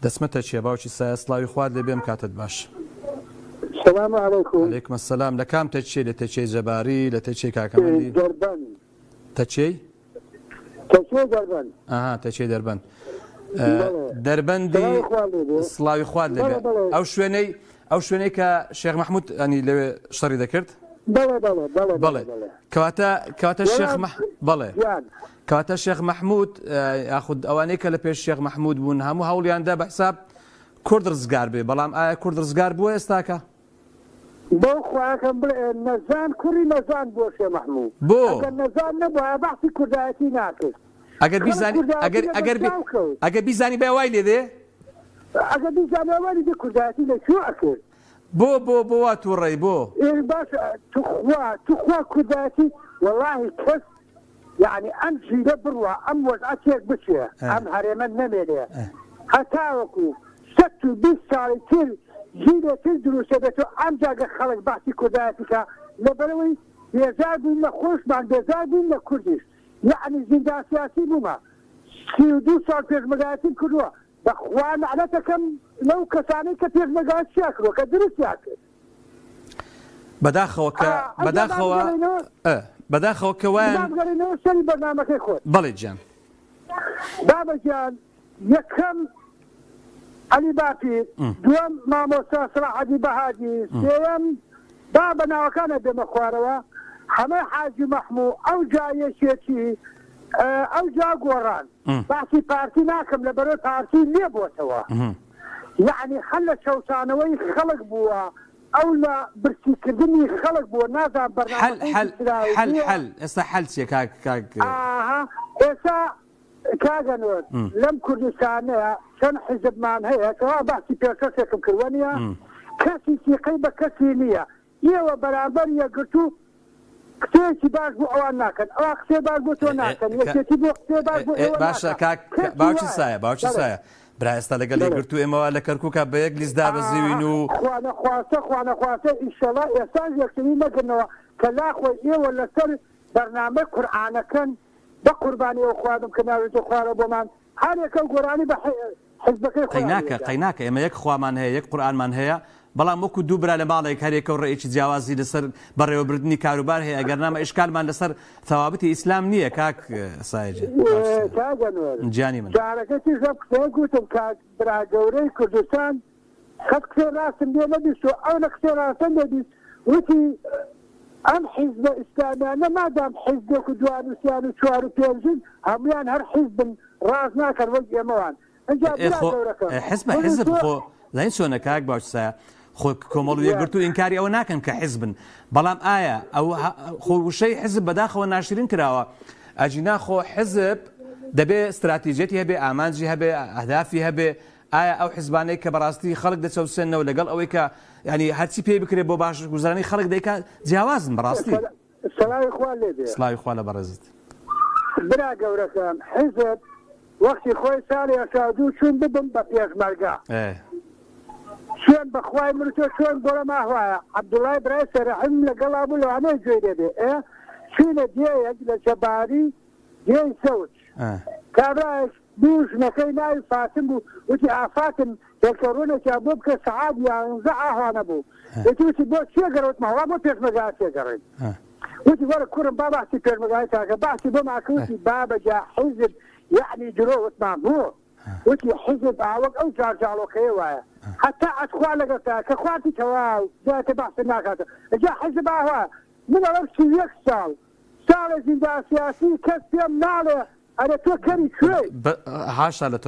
دەسمەتە چییە باوکی سایە سڵاوی خوارد لێ بێم کاتت باش السلام عليكم. عليكم السلام. لكام تشي لتشي جباري لتشي كاكمندي؟ دربن. تشي؟ تشي دربن. تشي دربن. دربن دي سلاوي خواد لبي. أو شويني كشيخ محمود يعني لو شري ذكرت؟ بلى. كواتا الشيخ بلى. كواتا الشيخ محمود ياخذ أوانيك لبيش الشيخ محمود بون همو هولي عنده بحساب كرد رزقار بي بلام كرد رزقار بو استاكا بۆ خواکەم نەزان کوڕی نەزان بۆ شێ محموود بۆ ئەگەر نەزان نەبووە بەحسی کوردایەتی ناکرد ئەگەر بیزانی بە وای لێ دێ ئەگەر بیزانی وای دێ کوردایەتی لەکوێ ئەکرد بۆ وا تووڕێی بۆ باش توخوا کوردایەتی وەڵاهی کەس یعنی ئەم ژیرە بڕوە ئەم وەزعەتێک بچێ ئەم هەرێمە نەمێنێ هەتاوەکو 120 ساڵی تر ژیرێتر دروستە بێتەوە ئەم جاگە خەڵک باسی کوردایەتیکە لەبەرەوەی بێزار بوون لە خۆشمان بێزار بوون لە کوردیش یعنی زیندان سیاسی بوومە 32 ساڵ پێشمەرگایەتیم کردووە بەخوا لەعنەتەکەم لەو کەسانەی کە پێشمەرگایەتیان کردووە کە دروستیان کرد بەداخەوە کەوایان سەری بەرنامەکەی خۆت بەڵێ گیان بابەجیان یەکەم علی باپیر دووەم مامۆستا سەلاحەدی بەهادی سێیەم با بەناوەکانە دێمە خوارەوە هەمەی حاجی مەحموود ئەو جا یەکێتی ئەو جا گۆڕان باسی پارتی ناکەم لەبەرەوەی پارتی لێ بۆتەوە یعنی هەر لە شەوتانەوەی خەڵک بووە ئەو لە برسیکردنی خەڵک بووە نازان بەرنامە ئێستا حەل چیە کاک ئێستا کاگەنوت لەم کوردستانەیە چەند حیزبمان هەیە کەوا باسی پێشکەسێکم کردوە نیە کەسی سیقەی بە کەسی نییە ئێوە بەرامبەر یەکگرتو قسەیەکی باش بۆ ئەوان ناکەن ئەوە قسێ باش بۆ تۆ ناکەن یەکێتی بۆ قسێ باش بۆ ئێوە باشە کاک باوکی سایە برا ئێستا لەگەڵ یەکگرتو ئێمەوە لە کەرکووکە بە یەک لیست دابەزیوین و خوانەخواستە ئینشەڵا ئێستا یەکتری نەگرنەوە کە لاخۆی ئێوە لەسەر بەرنامە قورئانەکەن بقرباني وخوانم كناوي خوانم بمان هر يكو قراني بحزبك قيناك اما يك خوامان هي يك قرآنمان هي بەڵام وەکو دوو برا لە ماڵێک هەرێکە و ڕێیەکی جیاوازی لەسەر بەڕێوەبردننی کاروبار هەیە ئەگەرنامە ئیشکالمان لەسەر تەواوەتی ئیسلام نییە کاک سایجێ گیانی من جارەکەی زەب قسەیە گوتم کاک برا گەورەی کوردستان خەت قسەی ڕاستم لێ نەبیست و ئەو لە قسەی ڕاستم دەبیست وتی ئەم حیزبە ئیسلامیانە مادام حیزبێک و دوانوسیان و چوار و پێنجن هەمویان هەر حیزبن ڕاست ناکەن وەک ئێمەوان حزب خۆ زين شلون كاك باوشسا خو كمال ويقرتو إنكاري أو ناكن كحزب بلام آية أو خو شيء حزب بداخل والناشرين كراوا أجينا خو حزب دبي استراتيجيتي هبي أمانجي هبي أهدافي هبي آية أو حزباني كبراستي خلق ده سو سنة ولا قال أو كا يعني هاتي بي بكري بو باش جزراني خلق ده جوازن براستي السلام إخوان ليدي السلام إخوان برزت برا جوركم حزب وقت خوي سالي أشادو شون بدم بفياش مرجع شون بخواي مرتو شون بولا ما هو عبد الله برايس رحم لقال ابو لو انا جيده دي شون دي اجل شباري دي سوت كراش دوش نكاي فاطمه وتي فاطم يذكرون شابوك سعاد يا زعها انا ابو وتي بو شجرت ما هو مو تسمع شجره وتي ورا كورن بابا تسمع شجره بعد بما كنت بابا جا حزب يعني جروت مامو وتي حزب عوق او جارجالو خيوايا حتى أدخل لقطة كخواتي كواو جاءت بحث الناقة جاء حزب هوا من الأرشي يكسال سال زندان سياسي كسيم ناله أنا توكري شوي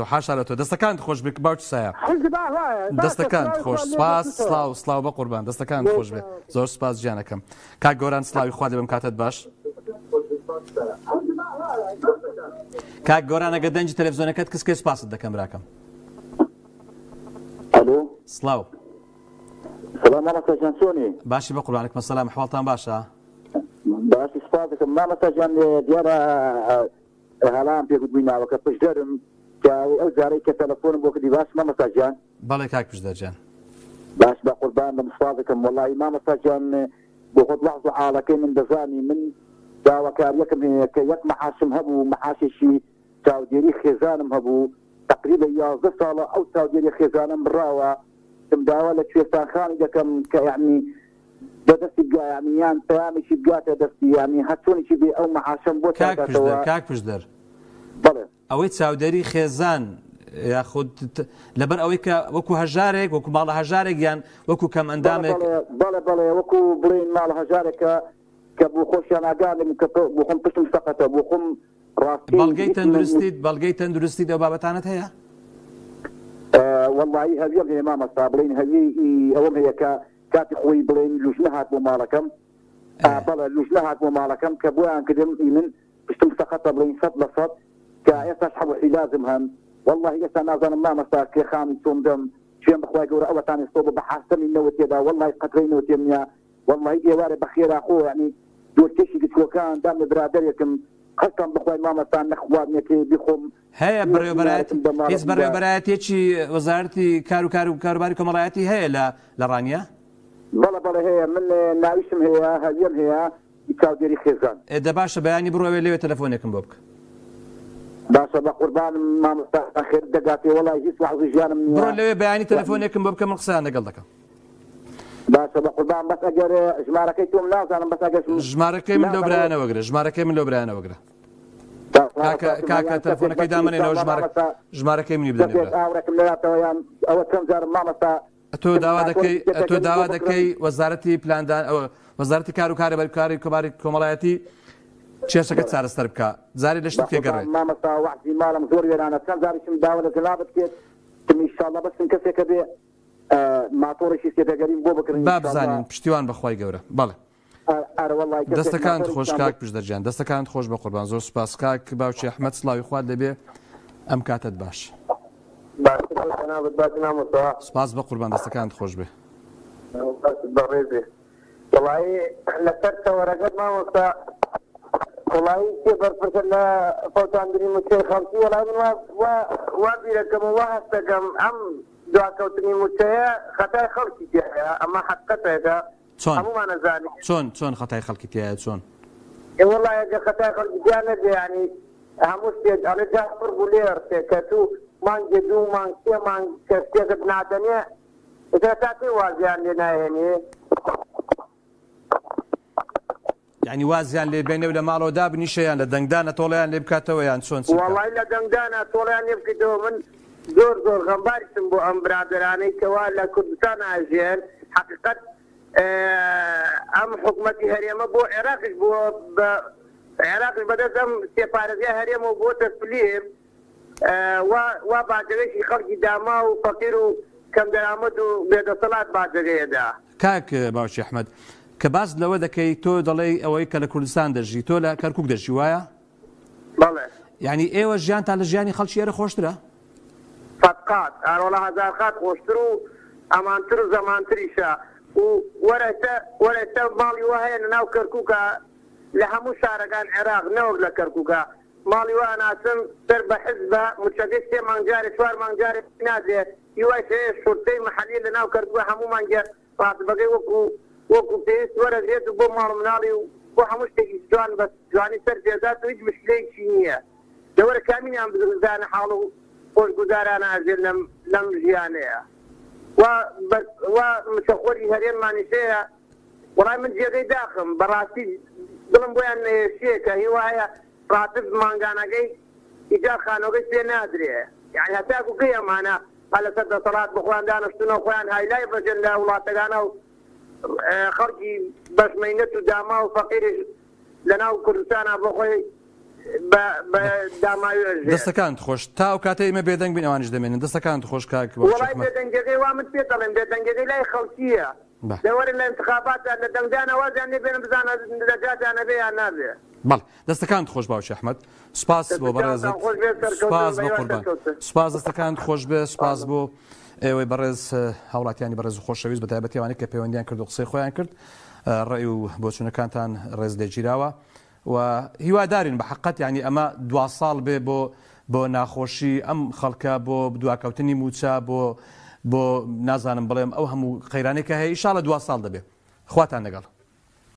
حاشا لتو دستكان تخوش بك باوش سايا حزب هوا دستكان تخوش سپاس سلاو بقربان دستكان تخوش بي زور سپاس جانكم كاك گوران سلاوي خوادي بمكاتت باش كاك گوران اگه دنج تلفزيونكت كسكي سپاس دكم راكم الو سلاو السلام عليكم جانسوني باشي بقول عليكم السلام حوالتان باشا باشي سباسكم ما مساجان ديارة هلام بيقول بينا وكبش درم كاو زاري كتلفون بوكدي باش ما مساجان بالي كاك بش درجان باش بقربان بمصفاتكم والله ما مساجان بخد لحظة عالكي من دزاني من داوا كاريكم يك محاشم هبو محاشي تاو ديري خزانم هبو تقريبا يا صالة أو تاجر خزانة براوة مداولة شوفتان خاني كم يعني دستي يعني تامي شي بقاته دستي يعني حتوني شي بي أو معاشم بوتا كاك بجدر بله أوي تاودري خزان ياخذ لبر أويك وكو هجارك وكو مال هجارك يعني وكو كم أندامك بله وكو بلين مال هجارك كبو خوش أنا قادم بخم بشم سقطه بخم بەڵگەی تەندروستی دە بابەتانت هەیە؟ والله هەویەم هەیە مامەستا بڵین هەوی ئەوەم هەیە کە کاتی خۆی بڵین لوش نەهات بۆ ماڵەکەم بەڵێ لوش نەهات بۆ ماڵەکەم کە بۆیان کردم من پشتم سەقەتە بڵین 100% کە ئێستاش حەوەی لازم هەن والله ئێستا نازانم مامەستا کێ خامی چۆم دەم شوێن بەخوای گەورە ئەوەتانی سۆ بە حاستەمی نەوە تێدا والله قەترەی نەوە تێم نییە والله ئێوارە بەخێرا خۆ یعنی دۆستێکی گچوەکان دام لە برادەرێکم خەستم بخوای مامەستان نەخوارنێکی بخۆم هەیە هیچ بەڕێوەبەرایەتێکی وەزارەتی کاروباری کۆمەڵایەتی هەیە لە ڕانیە؟ بەڵێ هەیە من ناویشم هەیە هەویەم هەیە چاودێری خێزان دە باشە بەیانی بڕۆوێ لێوێ تەلەفۆنێکم بۆ بکە باشە بە قوربانم مامەستا خێر دەگاتێ وەڵای هیچ وەحزی ژیانم نییە بڕۆ لەوێ بەیانی تەلەفۆنێکم بۆ بکە من قسەیان لەگەڵ دەکەم باشە بە قوربان بەس ئەگەر ژمارەکەی تۆم نازانم بەس ئەگەر ژمارەکەی من لەو برایانە وەگرە ژمارەکەی من لەو برایانە وەگرە کاکە تەلەفۆنەکەی دامنێنەوە ژمارەکەی منی بدەنێ ئاورەکەم لەلاتەوە یان ئەوە چەند جارم مامەستا تۆ داوا دەکەی وەزارەتی پلاندان وەزارەتی کار و کارەبەری کۆمەڵایەتی کێشەکە چارەسەر بکە جارێ لە شتێک تێگەڕێت مامەستا وەحزی ماڵم زۆر وێرانە چەند جاریشم داوا لە جەنابەت کرد ئینشاڵڵا بەسم کەسێکە بێ ماتۆڕێکی سێدەگەریم بۆ بکردین با بزانین پشتیوان بەخوای گەورە بەڵێ دەستەکانت خۆش کاک پشدەرجان دەستەکانت خۆش بە قوربان زۆر سوپاس کاک باوکی ئەحمەد سڵاوی خوارد دەبێ ئەم کاتت باش سوپاس بە قوربان دەستەکانت خۆش بێ بەڕێزێ وڵایی لەسەر تەوەرەکەت مامۆستا وڵایی تێ بەرپرسە لە فەوتاندنی موچەی خەڵکی وڵای من وا بیرەکەم و وا هەستەکەم ئەم دواکەوتنی موچەیە خەتای خەڵکی تێ هەیە ئەمە حەقیقەتێکە هەمومان نەزانین چۆن خەتای خەڵکی تێیە چۆن والله يا خطاك الجانب يعني همستيد أنا جافر بولير كتو مان جدو مان كي مان كستيد بنادنيا إذا تأتي وازيان لنا يعني وازيان اللي بيني ولا مالو داب نيشيان لدنگدانة طوليان اللي بكاتويان شون سيكا والله إلا دنگدانة طوليان اللي بكاتو من زور غنباري سنبو أم برادراني كوالا كردستان عزيان حقيقة أم حكومتي هريمة بو عراقش بو عراقش بدأت أم سيبارزية هريمة بو تسليم وبعد ذلك خلق داما وفقير كم درامد وبيد صلاة بعد ذلك كاك باوشي أحمد كباس لو دكي تو دلي أو إيك لكردستان درجي تو لا كركوك درجي وايا بله يعني إيه وجيان تاع الجياني خلشي يري خوشترا فتقات والله هزار خات خوشترو أمانتر زمانتريشا ورثة مالي وهي ناو كركوكا لهمو شارقان عراق نوغ لكركوكا مالي وانا سم سرب حزبه متشقسي منجاري شوار منجاري نازي يواشي شرطي محلي لناو كركوكا همو منجار بعد بقي وكو تيس ورثة بو مالو منالي وحموش تيجي جوان بس جواني سر جازات ويج مشكلة شينية دور كامين عم بزغزان حالو خوش قدارانا أزل لم جيانية ومشخوري هرين ما نسيها والله من جيغي داخم براسي ظلم بوين شيكا هي راتب مانغانا جاي إجا خانو جاي سي نادري يعني هتاكو قيم أنا على سد صلاة بخوان دانا شتنا خوان هاي لا يبجن لا ولا تقانا خرجي بس مينتو داما وفقير لنا وكردستان بخوي دەستەکان خۆش تا و کاتەی مە بێدەنگ بین ئەوانش دەمێنن دەستەکان خۆش کاک وڵای بێدەنگەکەی وامت پێدەڵێن بێدەنگەکەی لای خەڵکیە لەوەرن لە انتخاباتە لە دەنگدانە وازیان نێبێنن بزانە لەجاتیانە بێ یان نابێ بەڵ دەستەکان خۆش باوکی ئەحمەد سوپاس بۆ بەڕێزت سوپاس بۆ قوربان سوپاس دەستەکان خۆش بێ سوپاس بۆ ئێوەی بەڕێز هاوڵاتیانی بەڕێز و خۆشەویست بە تایبەتی ئەوانەی کە پەیوەندیان کرد و قسەی خۆیان کرد ڕێی و بۆچوونەکانتان ڕێز لێگیراوە و هیوادارین بە حقیقەت یعنی ئەمە دوا ساڵ بێ بۆ ناخۆشی ئەم خەڵکە بۆ دواکەوتنی موچە بۆ نازانم بڵێم ئەو هەموو قەیرانێک کە هەیە ئینشاڵڵا دوا ساڵ دەبێ خواتان لەگەڵ